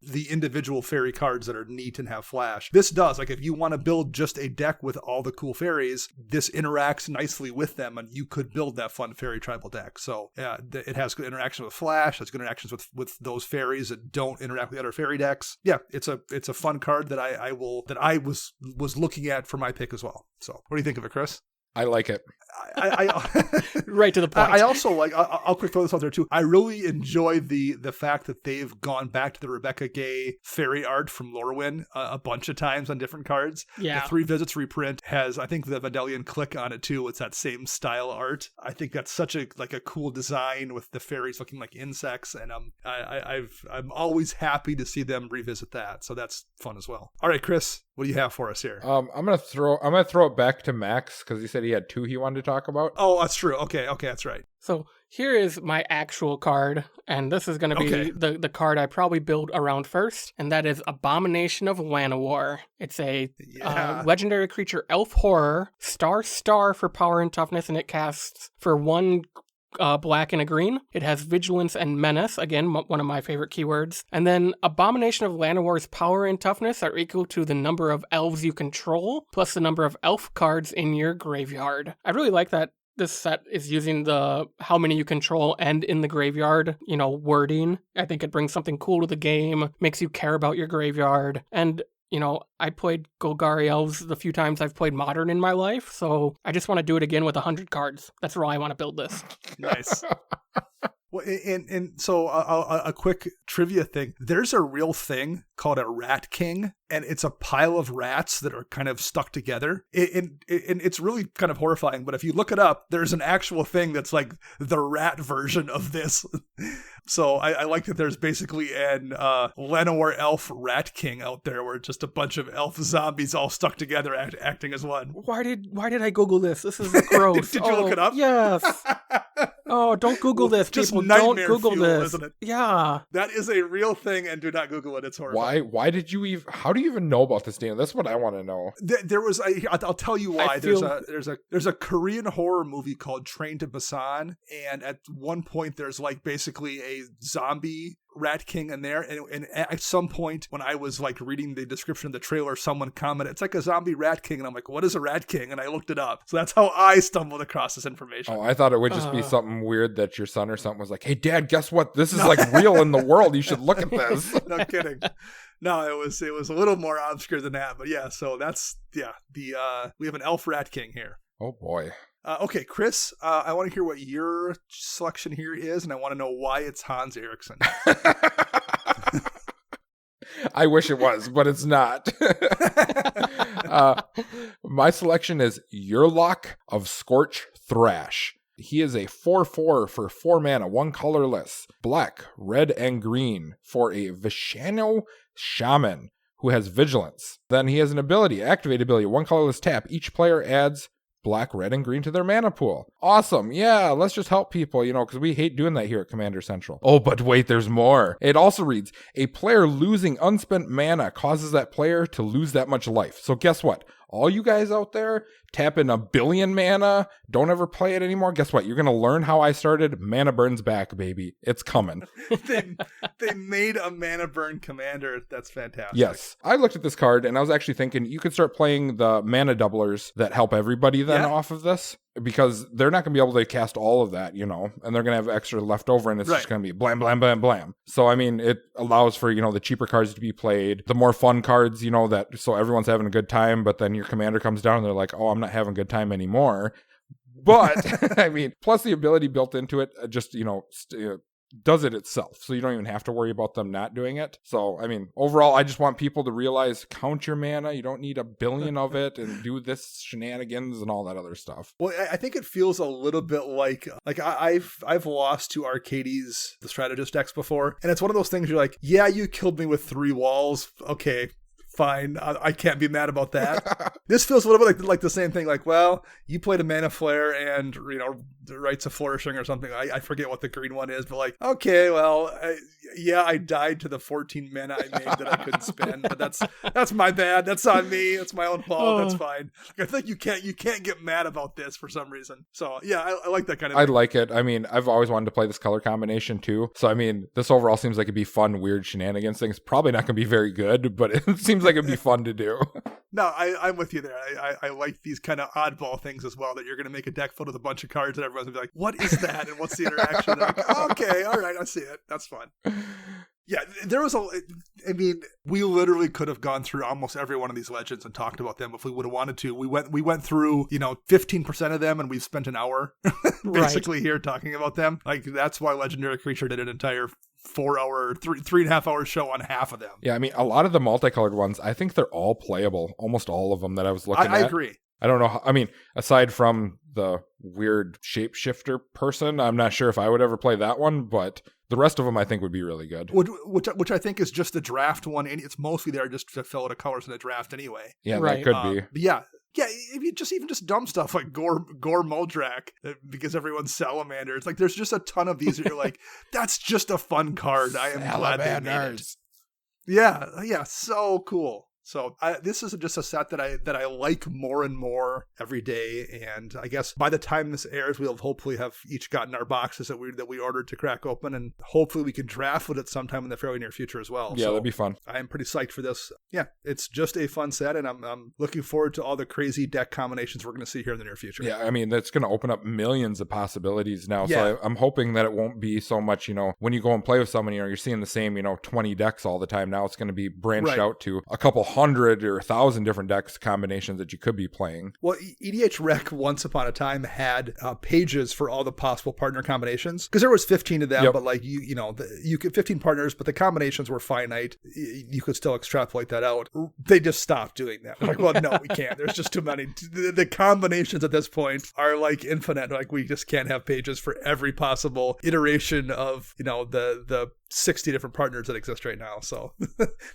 the individual fairy cards that are neat and have flash. This does. Like if you want to build just a deck with all the cool fairies, this interacts nicely with them and you could build that fun fairy tribal deck. So yeah, it has good interaction with flash, has good interactions with those fairies that don't interact with other fairy decks. Yeah, it's a fun card that I was looking at for my pick as well. So what do you think of it, Chris?
I like it.
Right to the point.
I also like, I'll quick throw this out there too. I really enjoy the fact that they've gone back to the Rebecca Gay fairy art from Lorwyn a bunch of times on different cards.
Yeah.
The 3 Visits reprint has, I think, the Vendelian click on it too. It's that same style art. I think that's such a cool design with the fairies looking like insects, and I'm always happy to see them revisit that. So that's fun as well. All right, Chris, what do you have for us here?
I'm gonna throw it back to Max because he said he had 2 he wanted to talk about.
Oh, that's true. Okay, that's right.
So here is my actual card, and this is going to be the card I probably build around first, and that is Abomination of Llanowar. It's a legendary creature, elf horror, star for power and toughness, and it casts for 1 black and a green. It has vigilance and menace, again, one of my favorite keywords. And then Abomination of Llanowar's power and toughness are equal to the number of elves you control, plus the number of elf cards in your graveyard. I really like that this set is using the how many you control and in the graveyard, wording. I think it brings something cool to the game, makes you care about your graveyard. And I played Golgari Elves the few times I've played Modern in my life, so I just want to do it again with 100 cards. That's why I want to build this.
Nice. Well, and so a quick trivia thing. There's a real thing called a Rat King, and it's a pile of rats that are kind of stuck together. And it's really kind of horrifying, but if you look it up, there's an actual thing that's like the rat version of this. So I like that there's basically an Llanowar elf Rat King out there where it's just a bunch of elf zombies all stuck together acting as one.
Why did I Google this? This is gross.
Did you look it up?
Yes. Oh, don't Google this, people. Don't Google fuel, this. Isn't it? Yeah.
That is a real thing, and do not Google it. It's horrifying.
Why did you even, how do you even know about this, Daniel? That's what I want to know.
There was, I'll tell you why. There's a Korean horror movie called Train to Busan, and at one point there's like basically a zombie Rat King in there, and at some point when I was like reading the description of the trailer, someone commented, it's like a zombie Rat King, and I'm like, what is a Rat King? And I looked it up. So that's how I stumbled across this information.
Oh, I thought it would just be something weird that your son or something was like, hey Dad, guess what? This is like real in the world. You should look at this.
No kidding. No, it was a little more obscure than that, but yeah, so that's, we have an elf Rat King here.
Oh boy.
Okay, Chris, I want to hear what your selection here is, and I want to know why it's Hans Eriksson.
I wish it was, but it's not. My selection is Yurlok of Scorch Thrash. He is a 4/4 for 4 mana, 1 colorless, black, red, and green for a Vishano Shaman who has vigilance. Then he has an ability, activate ability, 1 colorless tap. Each player adds black, red, and green to their mana pool. Awesome. Yeah, let's just help people, because we hate doing that here at Commander Central. Oh, but wait, there's more. It also reads, a player losing unspent mana causes that player to lose that much life. So guess what? All you guys out there tapping 1 billion mana, don't ever play it anymore. Guess what? You're going to learn how I started. Mana burns back, baby. It's coming.
they made a mana burn commander. That's fantastic.
Yes. I looked at this card and I was actually thinking you could start playing the mana doublers that help everybody then off of this. Because they're not going to be able to cast all of that, and they're going to have extra left over, and it's just going to be blam, blam, blam, blam. So, I mean, it allows for, the cheaper cards to be played, the more fun cards, so everyone's having a good time, but then your commander comes down and they're like, oh, I'm not having a good time anymore. But I mean, plus the ability built into it, just does it itself, so you don't even have to worry about them not doing it. So I mean, overall, I just want people to realize, count your mana. You don't need 1 billion of it, and do this shenanigans and all that other stuff.
Well, I think it feels a little bit like I've lost to Arcades, the strategist decks before, and it's one of those things you're like, yeah, you killed me with 3 walls. Okay, fine. I can't be mad about that. This feels a little bit like the same thing. Like, well, you played a Mana Flare and, the Rites of Flourishing or something. I forget what the green one is, but like, okay, well, I died to the 14 mana I made that I couldn't spend, but that's my bad. That's on me. It's my own fault. That's fine. Like, I think you can't get mad about this for some reason. So yeah, I like that kind of thing.
I like it. I mean, I've always wanted to play this color combination too. So I mean, this overall seems like it'd be fun, weird shenanigans things. Probably not going to be very good, but it seems like it'd be fun to do.
No, I'm with you there. I like these kind of oddball things as well, that you're going to make a deck filled with a bunch of cards and everyone's going to be like, what is that? And what's the interaction? Like, okay, all right, I see it. That's fun. Yeah, there was we literally could have gone through almost every one of these legends and talked about them if we would have wanted to. We went through, 15% of them, and we've spent an hour basically here talking about them. Like, that's why Legendary Creature did an entire 4-hour, 3.5 hour show on half of them.
Yeah, I mean, a lot of the multicolored ones, I think they're all playable. Almost all of them that I was looking at.
I agree.
I don't know how, I mean, aside from the weird shapeshifter person, I'm not sure if I would ever play that one, but the rest of them I think would be really good.
Which I think is just the draft one, and it's mostly there just to fill out the colors in the draft anyway.
Yeah, right. That could be.
But yeah, if you even just dumb stuff like Gore Muldrak, because everyone's salamanders. Like, there's just a ton of these that you're like, that's just a fun card. I am glad they made it. Yeah, so cool. So this is just a set that I like more and more every day, and I guess by the time this airs, we'll hopefully have each gotten our boxes that we ordered to crack open, and hopefully we can draft with it sometime in the fairly near future as well.
Yeah, that'd be fun.
I am pretty psyched for this. Yeah, it's just a fun set, and I'm looking forward to all the crazy deck combinations we're going to see here in the near future.
Yeah, I mean, that's going to open up millions of possibilities now. Yeah. So I'm hoping that it won't be so much, when you go and play with someone, you're seeing the same, 20 decks all the time. Now it's going to be branched out to a couple 100 or 1,000 different decks combinations that you could be playing.
Well, EDH Rec once upon a time had pages for all the possible partner combinations, because there was 15 of them, but like you could 15 partners, but the combinations were finite. You could still extrapolate that out. They just stopped doing that. Like, well, no, we can't. There's just too many. The combinations at this point are like infinite. Like, we just can't have pages for every possible iteration of the 60 different partners that exist right now. So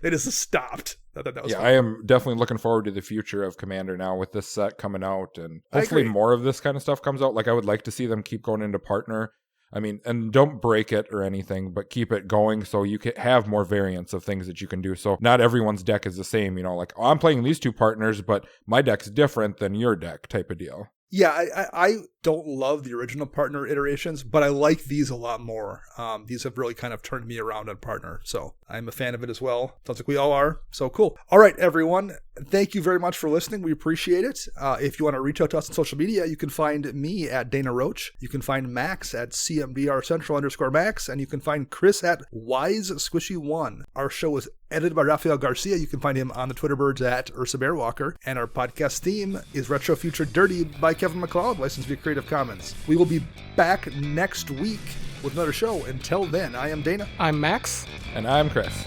they just stopped. That was fun.
I am definitely looking forward to the future of Commander now with this set coming out, and hopefully more of this kind of stuff comes out. Like, I would like to see them keep going into partner. I mean, and don't break it or anything, but keep it going so you can have more variants of things that you can do. So not everyone's deck is the same, like, oh, I'm playing these 2 partners, but my deck's different than your deck type of deal.
Yeah, I don't love the original partner iterations, but I like these a lot more. These have really kind of turned me around on partner, so I'm a fan of it as well. Sounds like we all are. So cool. All right, everyone. Thank you very much for listening. We appreciate it. If you want to reach out to us on social media, you can find me at Dana Roach. You can find Max at CMDRCentral_Max, and you can find Chris at WiseSquishy1. Our show is edited by Rafael Garcia. You can find him on the Twitterbirds at Ursa Bearwalker. And our podcast theme is Retro Future Dirty by Kevin MacLeod, licensed via Creative Commons. We will be back next week with another show. Until then, I am Dana.
I'm Max.
And I'm Chris.